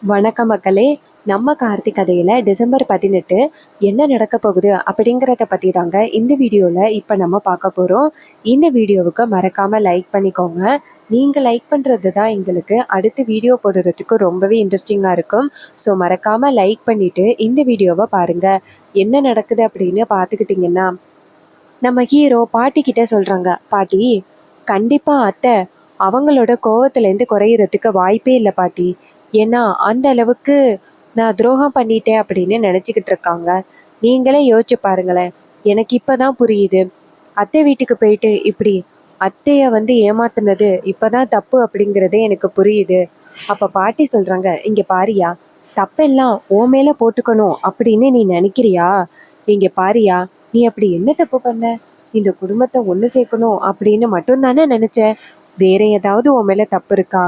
வணக்கம் மக்களே. நம்ம கார்த்திக் கதையில டிசம்பர் 18 என்ன நடக்க போகுது அப்படிங்கிறத பத்தி தாங்க இந்த வீடியோல இப்ப நம்ம பார்க்க போறோம். இந்த வீடியோவுக்கு மறக்காம லைக் பண்ணிக்கோங்க. நீங்க லைக் பண்றது தான் எங்களுக்கு அடுத்து வீடியோ போடுறதுக்கு ரொம்பவே இன்ட்ரெஸ்டிங்கா இருக்கும். ஸோ மறக்காம லைக் பண்ணிட்டு இந்த வீடியோவை பாருங்க. என்ன நடக்குது அப்படின்னு பார்த்துக்கிட்டிங்கன்னா, நம்ம ஹீரோ பாட்டி கிட்ட சொல்றாங்க, பாட்டி கண்டிப்பா அத்தை அவங்களோட கோவத்திலேருந்து குறையிறதுக்கு வாய்ப்பே இல்லை பாட்டி. ஏன்னா அந்த அளவுக்கு நான் துரோகம் பண்ணிட்டேன் அப்படின்னு நினச்சிக்கிட்டு இருக்காங்க. நீங்களே யோசிச்சு பாருங்களேன். எனக்கு இப்பதான் புரியுது, அத்தை வீட்டுக்கு போயிட்டு இப்படி அத்தைய ஏமாத்துனது இப்பதான் தப்பு அப்படிங்கிறதே எனக்கு புரியுது. அப்ப பாட்டி சொல்றாங்க, இங்க பாரியா, தப்பெல்லாம் ஓ மேல போட்டுக்கணும் அப்படின்னு நீ நினைக்கிறியா? இங்க பாரியா, நீ அப்படி என்ன தப்பு பண்ண? இந்த குடும்பத்தை ஒண்ணு சேர்க்கணும் அப்படின்னு மட்டும் தானே நினைச்ச. வேற ஏதாவது உன் மேல தப்பு இருக்கா?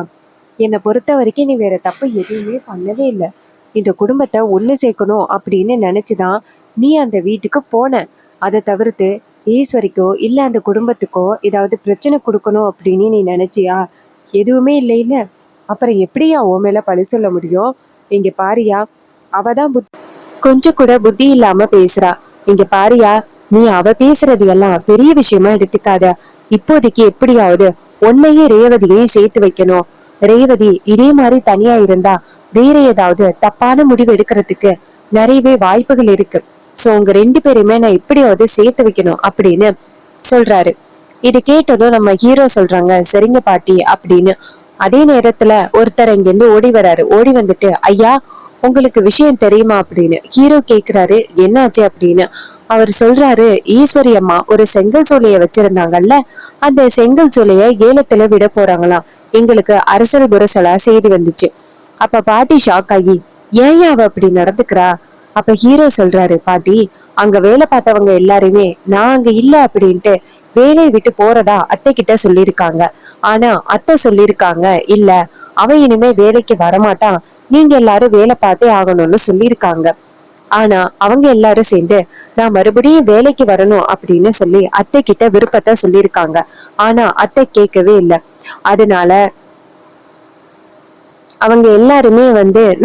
என்னை பொறுத்த வரைக்கும் நீ வேற தப்பு எதுவுமே பண்ணவே இல்லை. இந்த குடும்பத்தை ஒண்ணு சேர்க்கணும் அப்படின்னு நினைச்சுதான் நீ அந்த வீட்டுக்கு போன. அதை தவிர்த்து ஈஸ்வரிக்கோ இல்ல அந்த குடும்பத்துக்கோ ஏதாவது பிரச்சனை கொடுக்கணும் அப்படின்னு நீ நினைச்சியா? எதுவுமே இல்லை இல்ல. அப்புறம் எப்படியா உன் மேல பழி சொல்ல முடியும்? இங்க பாரியா, அவதான் கொஞ்சம் கூட புத்தி இல்லாம பேசுறா. இங்க பாரியா, நீ அவ பேசுறது எல்லாம் பெரிய விஷயமா எடுத்துக்காத. இப்போதைக்கு எப்படியாவது உன்னையே ரேவதியையும் சேர்த்து வைக்கணும். ரேவதி இதே மாதிரி தனியா இருந்தா வேற ஏதாவது தப்பான முடிவு எடுக்கிறதுக்கு நிறையவே வாய்ப்புகள் இருக்கு. சோ உங்க ரெண்டு பேருமே நான் எப்படியாவது சேர்த்து வைக்கணும் அப்படின்னு சொல்றாரு. இது கேட்டதும் நம்ம ஹீரோ சொல்றாங்க, சரிங்க பாட்டி அப்படின்னு. அதே நேரத்துல ஒருத்தர் இங்கிருந்து ஓடி வராரு. ஓடி வந்துட்டு, ஐயா உங்களுக்கு விஷயம் தெரியுமா அப்படின்னு ஹீரோ கேக்குறாரு. என்னாச்சு அப்படின்னு அவர் சொல்றாரு, ஈஸ்வரி அம்மா ஒரு செங்கல் சூளைய வச்சிருந்தாங்கல்ல, அந்த செங்கல் சூளைய ஏலத்துல விட போறாங்களாம். எங்களுக்கு அரசல் புரசலா செய்தி வந்துச்சு. அப்ப பாட்டி ஷாக் ஆகி, ஏன் அவ அப்படி நடந்துக்கிறா? அப்ப ஹீரோ சொல்றாரு, பாட்டி அங்க வேலை பார்த்தவங்க எல்லாருமே நான் அங்க இல்ல அப்படின்ட்டு வேலையை விட்டு போறதா அத்தை கிட்ட சொல்லிருக்காங்க. ஆனா அத்தை சொல்லிருக்காங்க, இல்ல அவன் இனிமே வேலைக்கு வரமாட்டான், நீங்க எல்லாரும் வேலை பார்த்தே ஆகணும்னு சொல்லியிருக்காங்க. ஆனா அவங்க எல்லாரும் சேர்ந்து நான் மறுபடியும் வேலைக்கு வரணும் அப்படின்னு சொல்லி அத்தை கிட்ட விருப்பத்தை சொல்லியிருக்காங்க. ஆனா அத்தை கேட்கவே இல்லை. அதனால அவங்க எல்லாருமே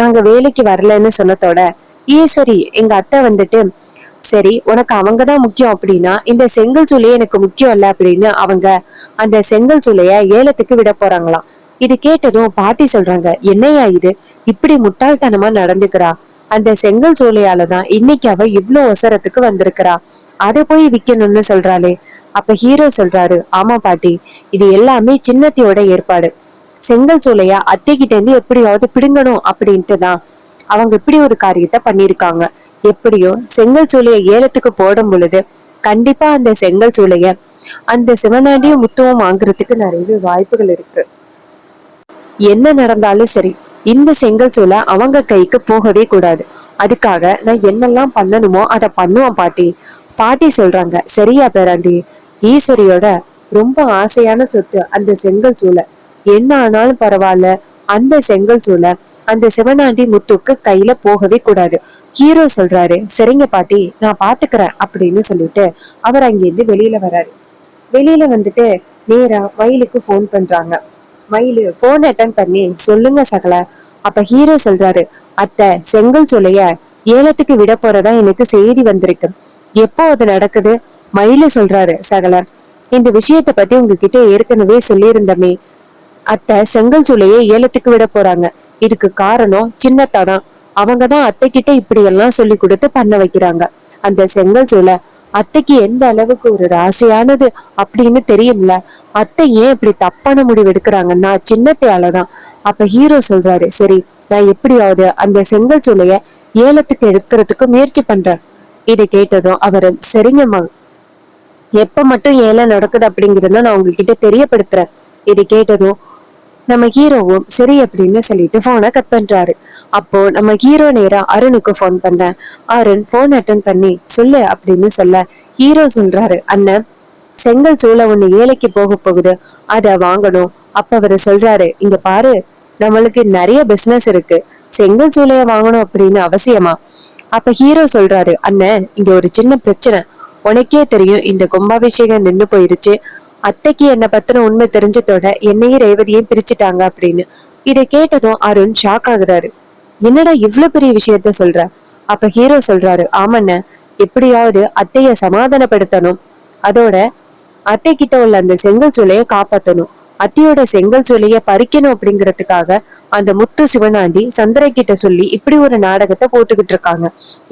நாங்க வேலைக்கு வரலன்னு சொன்னதோட ஈஸ்வரி எங்க அத்தை சரி உனக்கு அவங்கதான் முக்கியம் அப்படின்னா இந்த செங்கல் சூளையே எனக்கு முக்கியம் இல்ல அப்படின்னு அவங்க அந்த செங்கல் சூளைய ஏலத்துக்கு விட போறாங்களாம். இது கேட்டதும் பாட்டி சொல்றாங்க, என்னையா இது இப்படி முட்டாள்தனமா நடந்துக்கிறா? அந்த செங்கல் சூளையாலதான் இன்னைக்கு அவ இவ்வளவு அவசரத்துக்கு வந்திருக்கிறா, அதை போய் விக்கணும்னு சொல்றாளே. அப்ப ஹீரோ சொல்றாரு, ஆமா பாட்டி, இது எல்லாமே சின்னத்தியோட ஏற்பாடு. செங்கல் சூளையா அத்தை கிட்ட இருந்து எப்படியாவது பிடுங்கணும் அப்படின்ட்டு தான் அவங்க இப்படி ஒரு காரியத்தை பண்ணிருக்காங்க. எப்படியோ செங்கல் சூளைய ஏலத்துக்கு போடும் பொழுது கண்டிப்பா அந்த செங்கல் சூளைய அந்த சிவனாண்டியும் முத்துவும் வாங்குறதுக்கு நிறைய வாய்ப்புகள் இருக்கு. என்ன நடந்தாலும் சரி, இந்த செங்கல் சூளை அவங்க கைக்கு போகவே கூடாது. அதுக்காக நான் என்னெல்லாம் பண்ணணுமோ அதை பண்ணுவான் பாட்டி. பாட்டி சொல்றாங்க, சரியா பேராண்டி, ஈஸ்வரியோட ரொம்ப ஆசையான சொத்து அந்த செங்கல் சூளை. என்ன ஆனாலும் பரவாயில்ல, அந்த செங்கல் சூளை அந்த சிவனாண்டி முத்துக்கு கையில போகவே கூடாது. ஹீரோ சொல்றாரு, சரிங்க பாட்டி நான் பாத்துக்கிறேன் அப்படின்னு சொல்லிட்டு அவர் அங்கிருந்து வெளியில வராரு. வெளியில நேரா மயிலுக்கு போன் பண்றாங்க. மயிலு போன் அட்டன் பண்ணி, சொல்லுங்க சகல. அப்ப ஹீரோ சொல்றாரு, அத்தை செங்கல் சூளைய ஏலத்துக்கு விட போறதா எனக்கு செய்தி வந்திருக்கு. எப்போ அது நடக்குது? மயிலு சொல்றாரு, சகல இந்த விஷயத்த பத்தி உங்ககிட்ட ஏற்கனவே சொல்லியிருந்தமே. அத்தை செங்கல் சூளையை ஏலத்துக்கு விட போறாங்க. இதுக்கு காரணம் சின்னத்தாதான். அவங்கதான் அத்தை கிட்ட இப்படி எல்லாம் சொல்லி கொடுத்து பண்ண வைக்கிறாங்க. அந்த செங்கல் சூளை அத்தைக்கு எந்த அளவுக்கு ஒரு ராசியானது அப்படின்னு தெரியும்ல. அத்தை ஏன் இப்படி தப்பான முடிவு எடுக்கிறாங்கன்னா சின்னத்தையாலதான். அப்ப ஹீரோ சொல்றாரு, சரி நான் எப்படியாவது அந்த செங்கல் சூளைய ஏலத்துக்கு எடுக்கிறதுக்கு முயற்சி பண்றேன். இதை கேட்டதும் அவரு, சரிங்கம்மா, எப்ப மட்டும் ஏலம் நடக்குது அப்படிங்கறத நான் உங்ககிட்ட தெரியப்படுத்துறேன். இதை கேட்டதும் நம்ம ஹீரோவும் சரி அப்படின்னு சொல்லிட்டு போனை கட் பண்றாரு. அப்போ நம்ம ஹீரோ நேரா அருணுக்கு போன் பண்றேன். அருண் போன் அட்டன் பண்ணி, சொல்லு அப்படின்னு சொல்ல ஹீரோ சொல்றாரு, அண்ணன் செங்கல் சூளை ஒண்ணு ஏழைக்கு போக போகுது, அத வாங்கணும். அப்ப அவரு சொல்றாரு, இங்க பாரு, நம்மளுக்கு நிறைய பிசினஸ் இருக்கு, செங்கல் சூளைய வாங்கணும் அப்படின்னு அவசியமா? அப்ப ஹீரோ சொல்றாரு, அண்ணன் இங்க ஒரு சின்ன பிரச்சனை. உனக்கே தெரியும், இந்த கும்பாபிஷேகம் நின்னு போயிருச்சு. அத்தைக்கு என்ன பத்தின உண்மை தெரிஞ்சதோட என்னையும் ரேவதியையும் பிரிச்சுட்டாங்க அப்படின்னு. இதை கேட்டதும் அருண் ஷாக் ஆகுறாரு. என்னடா இவ்வளவு பெரிய விஷயத்த சொல்ற? அப்ப ஹீரோ சொல்றாரு, ஆமண்ண, எப்படியாவது அத்தைய சமாதானப்படுத்தணும், அதோட அத்தை கிட்ட உள்ள அந்த செங்கல் சூளைய காப்பாத்தணும், அத்தையோட செங்கல் சூளைய பறிக்கணும் அப்படிங்கறதுக்காக அந்த முத்து சிவனாண்டி சந்திரன் கிட்ட சொல்லி இப்படி ஒரு நாடகத்தை போட்டுக்கிட்டு இருக்காங்க.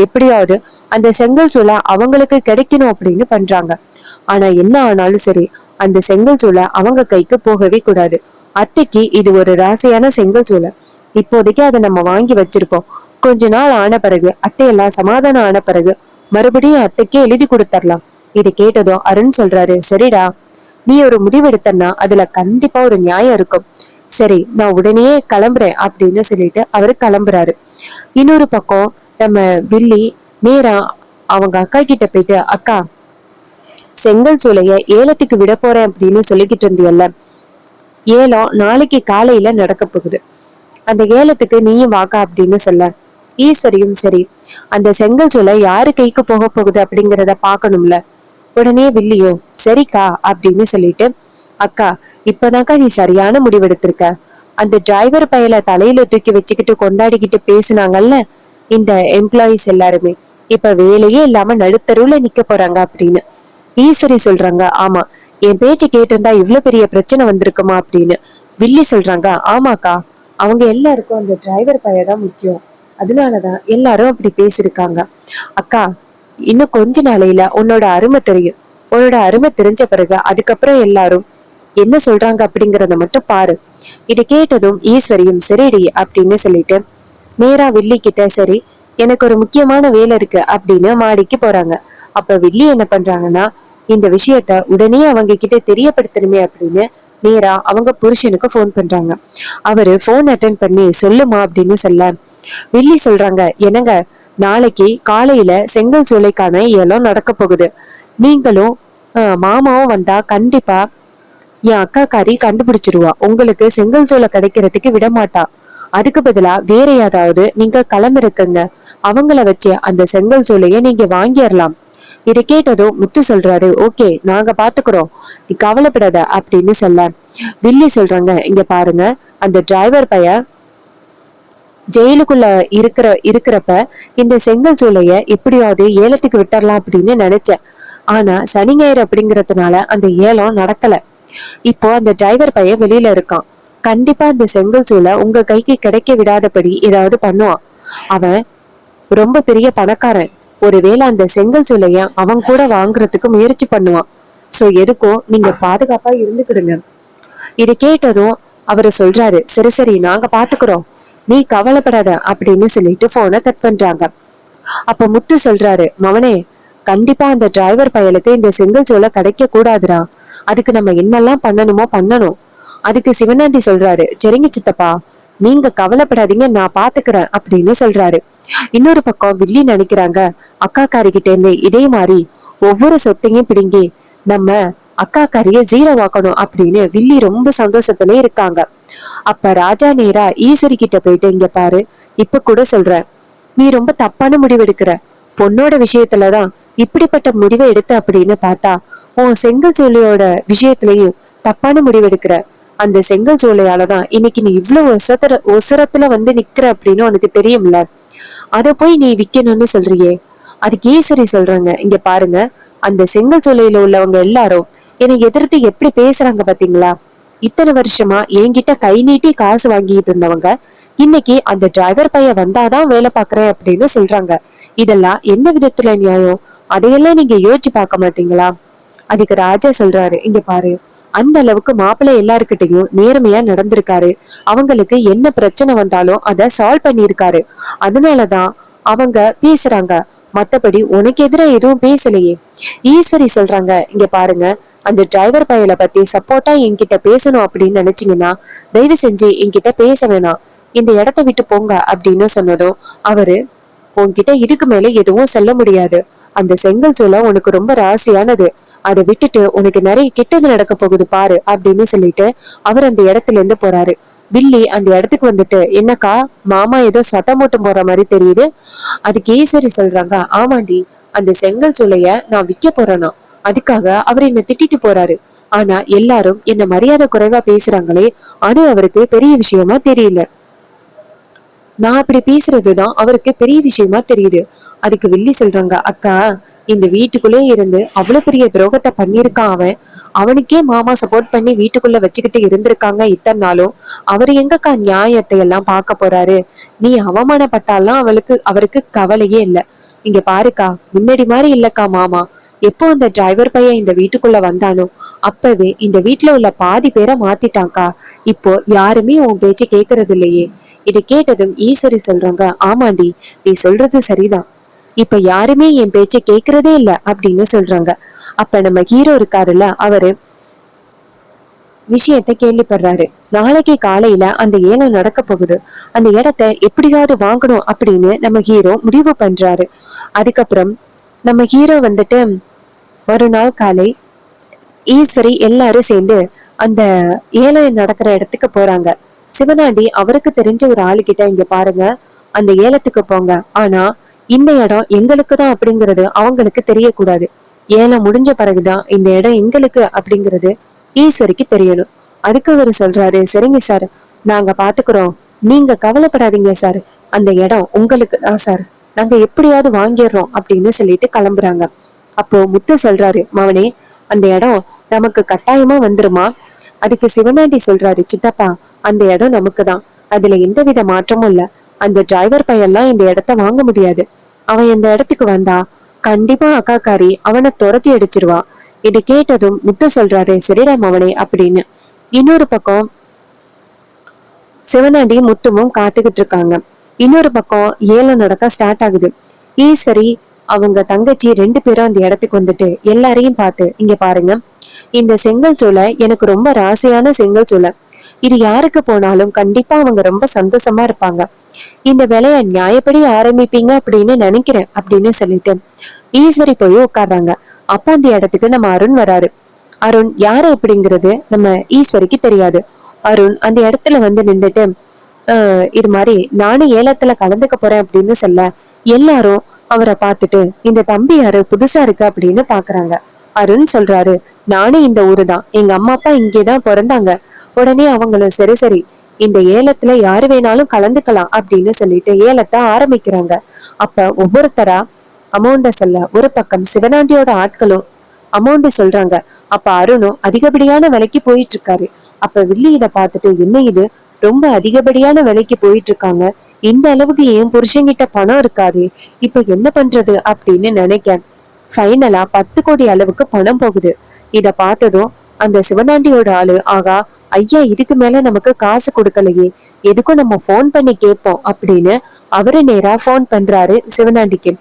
எப்படியாவது அந்த செங்கல் சூளை அவங்களுக்கு கிடைக்கணும் அப்படின்னு பண்றாங்க. ஆனா என்ன ஆனாலும் சரி, அந்த செங்கல் சூளை அவங்க கைக்கு போகவே கூடாது. அத்தைக்கு இது ஒரு ராசியான செங்கல் சூளை, இப்போதைக்கு அதை நம்ம வாங்கி வச்சிருப்போம். கொஞ்ச நாள் ஆன பிறகு, அத்தையெல்லாம் சமாதானம் ஆன பிறகு மறுபடியும் அத்தைக்கே எழுதி கொடுத்தரலாம். இது கேட்டதும் அருண் சொல்றாரு, சரிடா, நீ ஒரு முடிவெடுத்தன்னா அதுல கண்டிப்பா ஒரு நியாயம் இருக்கும். சரி, நான் உடனே கிளம்புறேன் அப்படின்னு சொல்லிட்டு அவரு கிளம்புறாரு. இன்னொரு பக்கம் நம்ம வில்லி நேரா அவங்க அக்கா கிட்ட போயிட்டு, அக்கா, செங்கல் சூளைய ஏலத்துக்கு விட போறேன் அப்படின்னு சொல்லிக்கிட்டு இருந்தியல்ல, ஏலம் நாளைக்கு காலையில நடக்க போகுது, அந்த ஏலத்துக்கு நீயும் வாக்கா அப்படின்னு சொல்ல. ஈஸ்வரியும் சரி, அந்த செங்கல் சூளை யாரு கைக்கு போக போகுது அப்படிங்கறத பாக்கணும்ல. உடனே வில்லியும் சரிக்கா அப்படின்னு சொல்லிட்டு, அக்கா, இப்பதாக்கா நீ சரியான முடிவெடுத்திருக்க. அந்த டிரைவர் பயல தலையில தூக்கி வச்சுக்கிட்டு கொண்டாடிக்கிட்டு பேசினாங்கல்ல இந்த எம்ப்ளாயிஸ் எல்லாருமே, இப்ப வேலையே இல்லாம நடுத்தருவுல நிக்க போறாங்க அப்படின்னு ஈஸ்வரி சொல்றாங்க. ஆமா, என் பேச்ச கேட்டிருந்தா இவ்வளவு பெரிய பிரச்சனை வந்திருக்குமா அப்படின்னு வில்லி சொல்றாங்க. ஆமாக்கா, அவங்க எல்லாருக்கும் அந்த டிரைவர் பையதான் முக்கியம், அதனாலதான் எல்லாரும் அப்படி பேசிருக்காங்க. அக்கா, இன்னும் கொஞ்ச நாளையில உன்னோட அருமை தெரியும், உன்னோட அருமை தெரிஞ்ச பிறகு அதுக்கப்புறம் எல்லாரும் என்ன சொல்றாங்க அப்படிங்கறத மட்டும் பாரு. இதை கேட்டதும் ஈஸ்வரியும் சரிடி அப்படின்னு சொல்லிட்டு நேரா வில்லி கிட்ட, சரி, எனக்கு ஒரு முக்கியமான வேலை இருக்கு அப்படின்னு மாடிக்கு போறாங்க. அப்ப வில்லி என்ன பண்றாங்கன்னா, இந்த விஷயத்த உடனே அவங்க கிட்ட தெரியப்படுத்தணுமே அப்படின்னு நேரா அவங்க புருஷனுக்கு போன் பண்றாங்க. அவரு போன் அட்டன் பண்ணி, சொல்லுமா அப்படின்னு சொல்ல, வில்லி சொல்றாங்க, என்னங்க, நாளைக்கு காலையில செங்கல் சூளைக்கான ஏலம் நடக்க போகுது, நீங்களும் மாமாவும் வந்தா கண்டிப்பா என் அக்காக்காரி கண்டுபிடிச்சிருவா, உங்களுக்கு செங்கல் சோலை கிடைக்கிறதுக்கு விட மாட்டா, அதுக்கு பதிலா வேற ஏதாவது நீங்க கிளம்பிருக்குங்க, அவங்கள வச்சு அந்த செங்கல் சோலைய நீங்க வாங்கிடலாம். இதை கேட்டதும் முத்து சொல்றாரு, ஓகே, நாங்க பாத்துக்கிறோம், நீ கவலைப்படாத அப்படின்னு சொல்ல. வில்லி சொல்றாங்க, இங்க பாருங்க, அந்த டிரைவர் பைய ஜெயிலுக்குள்ள இருக்கிறப்ப இந்த செங்கல் சூளைய எப்படியாவது ஏலத்துக்கு விட்டுறலாம் அப்படின்னு நினைச்சேன். ஆனா சனி ஞாயிறு அப்படிங்கறதுனால அந்த ஏலம் நடக்கல. இப்போ அந்த டிரைவர் பையன் வெளியில இருக்கான், கண்டிப்பா அந்த செங்கல் சூளை உங்க கைக்கு கிடைக்க விடாதபடி ஏதாவது பண்ணுவான். அவன் ரொம்ப பெரிய பணக்காரன், ஒருவேளை அந்த செங்கல் சூளைய அவன் கூட வாங்குறதுக்கு முயற்சி பண்ணுவான். சோ எதுக்கும் நீங்க பாதுகாப்பா இருந்துக்கிடுங்க. இது கேட்டதும் அவரு சொல்றாரு, சரி சரி, நாங்க பாத்துக்கிறோம், நீ கவலைப்படாத அப்படின்னு சொல்லிட்டு போனை கட் பண்றாங்க. அப்ப முத்து சொல்றாரு, மவனே, கண்டிப்பா அந்த டிரைவர் பயலுக்கு இந்த செங்கல் சோலை கிடைக்க கூடாதுடா, அதுக்கு நம்ம என்னெல்லாம் பண்ணணுமோ பண்ணணும். அதுக்கு சிவனாண்டி சொல்றாரு, சரிங்க சித்தப்பா, நீங்க கவலைப்படாதீங்க, நான் பாத்துக்கிறேன் அப்படின்னு சொல்றாரு. இன்னொரு பக்கம் வில்லி நினைக்கிறாங்க, அக்கா காரிகிட்ட இருந்து இதே மாதிரி ஒவ்வொரு சொத்தையும் பிடுங்கி நம்ம அக்கா காரிய ஜீரோ ஆக்கணும் அப்படின்னு வில்லி ரொம்ப சந்தோஷத்துல இருக்காங்க. அப்ப ராஜா நேரா ஈஸ்வரி கிட்ட போயிட்டு, இங்க பாரு, இப்ப கூட சொல்றேன், நீ ரொம்ப தப்பான முடிவு எடுக்கிற, பொண்ணோட விஷயத்துலதான் இப்படிப்பட்ட முடிவை எடுத்த அப்படின்னு பார்த்தா உன் செங்கல் சோலையோட விஷயத்திலயும் தப்பான முடிவு எடுக்கிற. அந்த செங்கல் சோலையாலதான் இன்னைக்கு நீ இவ்வளவு ஒசரத்துல வந்து நிக்கிற அப்படின்னு உனக்கு தெரியும்ல, அத போய் நீ விக்கணும்னு சொல்றியே. அதுக்கு ஈஸ்வரி சொல்றாங்க, இங்க பாருங்க, அந்த செங்கல் சோலையில உள்ளவங்க எல்லாரும் என்னை எதிர்த்து எப்படி பேசுறாங்க பாத்தீங்களா, இத்தனை வருஷமா என்கிட்ட கை நீட்டி காசு வாங்கிட்டு இருந்தவங்க இன்னைக்கு அந்த டிரைவர் பையன் வந்தாதான் வேலை பாக்குறேன் அப்படின்னு சொல்றாங்க. இதெல்லாம் எந்த விதத்துல நியாயம், அதையெல்லாம் நீங்க யோசிச்சு பார்க்க மாட்டீங்களா? அதுக்கு ராஜா சொல்றாரு, இங்க பாரு, அந்த அளவுக்கு மாப்பிள்ளை எல்லாருக்கிட்டையும் நேர்மையா நடந்திருக்காரு, அவங்களுக்கு என்ன பிரச்சனை வந்தாலும் அத சால்வ் பண்ணிருக்காரு, அதனாலதான் அவங்க பேசுறாங்க, மத்தபடி உனக்கு எதிரா எதுவும் பேசலையே. ஈஸ்வரி சொல்றாங்க, இங்க பாருங்க, அந்த டிரைவர் பயலை பத்தி சப்போர்ட்டா என்கிட்ட பேசணும் அப்படின்னு நினைச்சீங்கன்னா தயவு செஞ்சு என்கிட்ட பேச வேணாம், இந்த இடத்த விட்டு போங்க அப்படின்னு சொன்னதும் அவரு, உன்கிட்ட இதுக்கு மேல எதுவும் சொல்ல முடியாது, அந்த செங்கல் சூளை உனக்கு ரொம்ப ராசியானது, அதை விட்டுட்டு உனக்கு நிறைய கெட்டது நடக்க போகுது பாரு அப்படின்னு சொல்லிட்டு அவர் அந்த இடத்துல இருந்து போறாரு. வில்லி அந்த இடத்துக்கு வந்துட்டு, என்னக்கா, மாமா ஏதோ சத்தம் போட்டு போற மாதிரி தெரியுது. அதுக்கு ஈஸ்வரி சொல்றாங்க, ஆமாண்டி, அந்த செங்கல் சூளைய நான் விற்க போறேனா, அதுக்காக அவர் என்ன திட்டிட்டு போறாரு, ஆனா எல்லாரும் என்ன மரியாதை குறைவா பேசுறாங்களே, அது அவருக்கு பெரிய விஷயமா தெரியல. நான் அப்படி பேசுறதுதான் அவருக்கு பெரிய விஷயமா தெரியுது. அதுக்கு வில்லி சொல்றாங்க, அக்கா இந்த வீட்டுக்குள்ளே இருந்து அவ்வளவு பெரிய துரோகத்தை பண்ணிருக்கான் அவன். அவனுக்கே மாமா சப்போர்ட் பண்ணி வீட்டுக்குள்ள வச்சுக்கிட்டு இருந்திருக்காங்க இத்தனை நாளும். அவரு எங்கக்கா நியாயத்தை எல்லாம் பார்க்க போறாரு? நீ அவமானப்பட்டாலாம் அவருக்கு கவலையே இல்ல. இங்க பாருக்கா, முன்னாடி மாதிரி இல்லக்கா மாமா. எப்போ அந்த டிரைவர் பையன் இந்த வீட்டுக்குள்ள வந்தானோ அப்பவே இந்த வீட்டுல உள்ள பாதி பேரை மாத்திட்டான்க்கா. இப்போ யாருமே உன் பேச்சு கேக்குறது இல்லையே. இதை கேட்டதும் ஈஸ்வரி சொல்றாங்க, ஆமாண்டி, நீ சொல்றது சரிதான். இப்ப யாருமே என் பேச்ச கேக்குறதே இல்ல அப்படின்னு சொல்றாங்க. அப்ப நம்ம ஹீரோ இருக்காருல்ல, அவரு விஷயத்த கேள்விப்படுறாரு. நாளைக்கு காலையில அந்த ஏலம் நடக்க போகுது. அந்த இடத்த எப்படியாவது வாங்கணும் அப்படின்னு நம்ம ஹீரோ முடிவு பண்றாரு. அதுக்கப்புறம் நம்ம ஹீரோ வந்துட்டு ஒரு நாள் காலை ஈஸ்வரி எல்லாரும் சேர்ந்து அந்த ஏலம் நடக்கிற இடத்துக்கு போறாங்க. சிவனாண்டி அவருக்கு தெரிஞ்ச ஒரு ஆளு கிட்ட, இங்க பாருங்க, அந்த ஏலத்துக்கு போங்க, ஆனா இந்த இடம் எங்களுக்கு தான் அப்படிங்கிறது அவங்களுக்கு தெரியக்கூடாது. ஏலம் முடிஞ்ச பிறகுதான் இந்த இடம் எங்களுக்கு அப்படிங்கிறது ஈஸ்வரிக்கு தெரியணும். அதுக்கு அவரு சொல்றாரு, சரிங்க சார், நாங்க பாத்துக்கிறோம், நீங்க கவலைப்படாதீங்க சார், அந்த இடம் உங்களுக்கு தான் சார், நாங்க எப்படியாவது வாங்கிடுறோம் அப்படின்னு சொல்லிட்டு கிளம்புறாங்க. அப்போ முத்து சொல்றாரு, மவனே, அந்த இடம் நமக்கு கட்டாயமா வந்துருமா? அதுக்கு சிவனாண்டி சொல்றாரு, சித்தப்பா, அந்த இடம் நமக்கு தான், அதுல எந்தவித மாற்றமும் இல்ல. அந்த டிரைவர் பையன்லாம் இந்த இடத்த வாங்க முடியாது. அவன் இந்த இடத்துக்கு வந்தா கண்டிப்பா அக்காக்காரி அவனை துரத்தி அடிச்சிருவா. இதை கேட்டதும் முத்து சொல்றாரு, சரிடா மவனே அப்படின்னு. இன்னொரு பக்கம் சிவனாண்டி முத்துவும் காத்துக்கிட்டு இருக்காங்க. இன்னொரு பக்கம் ஏலம் நடக்க ஸ்டார்ட் ஆகுது. ஈஸ்வரி அவங்க தங்கச்சி 2 பேரும் அந்த இடத்துக்கு வந்துட்டு எல்லாரையும் பார்த்து, இங்க பாருங்க, இந்த செங்கல் சூளை எனக்கு ரொம்ப ராசியான செங்கல் சூளை. இது யாருக்கு போனாலும் கண்டிப்பா அவங்க ரொம்ப சந்தோஷமா இருப்பாங்க. இந்த வேலைய நியாயப்படி ஆரம்பிப்பீங்க அப்படின்னு நினைக்கிறேன் அப்படின்னு சொல்லிட்டு ஈஸ்வரி போய் உட்கார்றாங்க. அப்ப அந்த இடத்துக்கு நம்ம அருண் வராரு. அருண் யாரு அப்படிங்கிறது நம்ம ஈஸ்வரிக்கு தெரியாது. அருண் அந்த இடத்துல வந்து நின்றுட்டு, இது மாதிரி நானும் ஏலத்துல கலந்துக்க போறேன் அப்படின்னு சொல்ல, எல்லாரும் அவரை பார்த்துட்டு, இந்த தம்பி யாரு, புதுசா இருக்கு அப்படின்னு பாக்குறாங்க. அருண் சொல்றாரு, நானும் இந்த ஊரு தான், எங்க அம்மா அப்பா இங்கேதான் பிறந்தாங்க. உடனே அவங்களும் சரி சரி, இந்த ஏலத்துல யாரு வேணாலும் கலந்துக்கலாம் அப்படின்னு சொல்லிட்டு ஏலத்தை ஆரம்பிக்கிறாங்க. அப்ப ஒவ்வொருத்தரா அமௌண்ட சொல்ல, ஒரு பக்கம் சிவனாண்டியோட ஆட்களும் அமௌண்ட் சொல்றாங்க. அப்ப அருணும் அதிகப்படியான விலைக்கு போயிட்டு இருக்காரு. அப்ப வில்லி இத பார்த்துட்டு, என்ன இது, ரொம்ப அதிகப்படியான விலைக்கு போயிட்டு இருக்காங்க, இந்த அளவுக்கு ஏன் புருஷங்கிட்ட பணம் இருக்காது, இப்ப என்ன பண்றது அப்படின்னு நினைக்க ஃபைனலா 10 கோடி அளவுக்கு பணம் போகுது. இத பார்த்ததும் அந்த சிவனாண்டியோட ஆளு, ஆகா ஐயா, இதுக்கு மேல நமக்கு காசு கொடுக்கலையே, எதுக்கும் நம்ம போன் பண்ணி கேட்போம் அப்படின்னு அவரு நேரா போன் பண்றாரு சிவனாண்டிக்கு.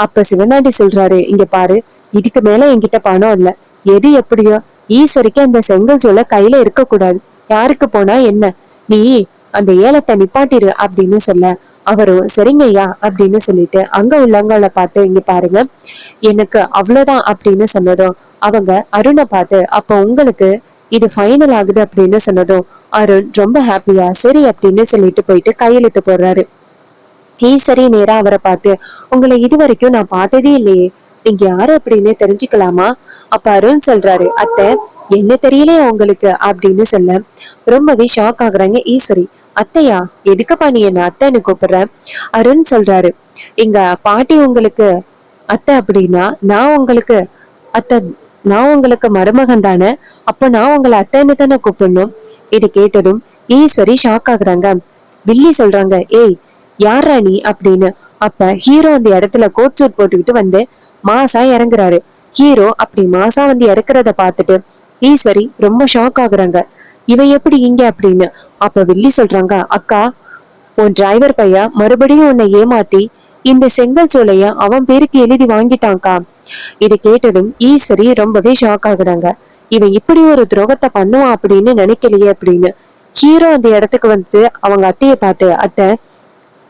அப்ப சிவனாண்டி சொல்றாரு, இங்க பாரு, இதுக்கு மேல என்கிட்ட பணம் இல்ல, எது எப்படியோ ஈஸ்வரிக்கு அந்த செங்கல் சோலை கையில இருக்க கூடாது, யாருக்கு போனா என்ன, நீ அந்த ஏலத்தை நிப்பாட்டிரு அப்படின்னு சொல்ல, அவரும் சரிங்கய்யா அப்படின்னு சொல்லிட்டு அங்க உள்ளவங்களை பார்த்து, இங்க பாருங்க, எனக்கு அவ்வளவுதான் அப்படின்னு சொன்னதும் அவங்க அருணை பார்த்து, அப்ப உங்களுக்கு இது ஃபைனல் ஆகுது அப்படின்னு சொன்னதும் அருண் ரொம்ப ஹாப்பியா சரி அப்படின்னு சொல்லிட்டு போயிட்டு கையெழுத்து போடுறாரு. ஈஸ்வரி நேரா அவரை பார்த்து, உங்களை இது வரைக்கும் நான் பார்த்ததே இல்லையே, நீங்க யாரு அப்படின்னு தெரிஞ்சுக்கலாமா? அப்ப அருண் சொல்றாரு, அத்தை, என்ன தெரியலையா உங்களுக்கு அப்படின்னு சொல்ல ரொம்பவே ஷாக் ஆகுறாங்க ஈஸ்வரி. அத்தையா, எதுக்குப்பா நீ என்ன அத்தைன்னு கூப்பிடுற? அருண் சொல்றாரு, எங்க பாட்டி உங்களுக்கு அத்தை அப்படின்னா அத்தை நான் உங்களுக்கு மருமகன் தானே, அப்ப நான் உங்களை அத்தைன்னு தானே கூப்பிடணும். இது கேட்டதும் ஈஸ்வரி ஷாக் ஆகுறாங்க. வில்லி சொல்றாங்க, ஏய் யாரா நீ அப்படின்னு. அப்ப ஹீரோ அந்த இடத்துல கோட் சூட் போட்டுக்கிட்டு வந்து மாசா இறங்குறாரு. ஹீரோ அப்படி மாசா வந்து இறக்குறத பார்த்துட்டு ஈஸ்வரி ரொம்ப ஷாக் ஆகுறாங்க. இவன் எப்படி இங்க அப்படின்னு. அப்ப வில்லி சொல்றாங்க, அக்கா, உன் டிரைவர் பையன் மறுபடியும் உன்னை ஏமாத்தி இந்த செங்கல் சோலைய அவன் பேருக்கு எழுதி வாங்கிட்டான்க்கா. இதை கேட்டதும் ஈஸ்வரி ரொம்பவே ஷாக் ஆகுறாங்க. இவன் இப்படி ஒரு துரோகத்தை பண்ணுவான் அப்படின்னு நினைக்கலையே அப்படின்னு. ஹீரோ அந்த இடத்துக்கு வந்து அவங்க அத்தைய பார்த்து, அத்தை,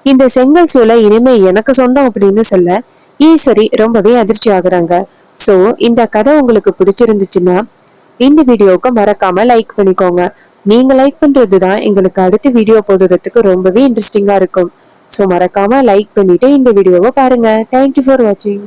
இந்த செங்கல் சூளை இனிமே எனக்கு சொந்தம் அப்படின்னு சொல்ல ஈஸ்வரி ரொம்பவே அதிர்ச்சி ஆகுறாங்க. சோ இந்த கதை உங்களுக்கு பிடிச்சிருந்துச்சுன்னா இந்த வீடியோவுக்கு மறக்காம லைக் பண்ணிக்கோங்க. நீங்க லைக் பண்றதுதான் எங்களுக்கு அடுத்த வீடியோ போடுறதுக்கு ரொம்பவே இன்ட்ரெஸ்டிங்கா இருக்கும். சோ மறக்காம லைக் பண்ணிட்டு இந்த வீடியோவை பாருங்க. தேங்க்யூ ஃபார் வாட்சிங்.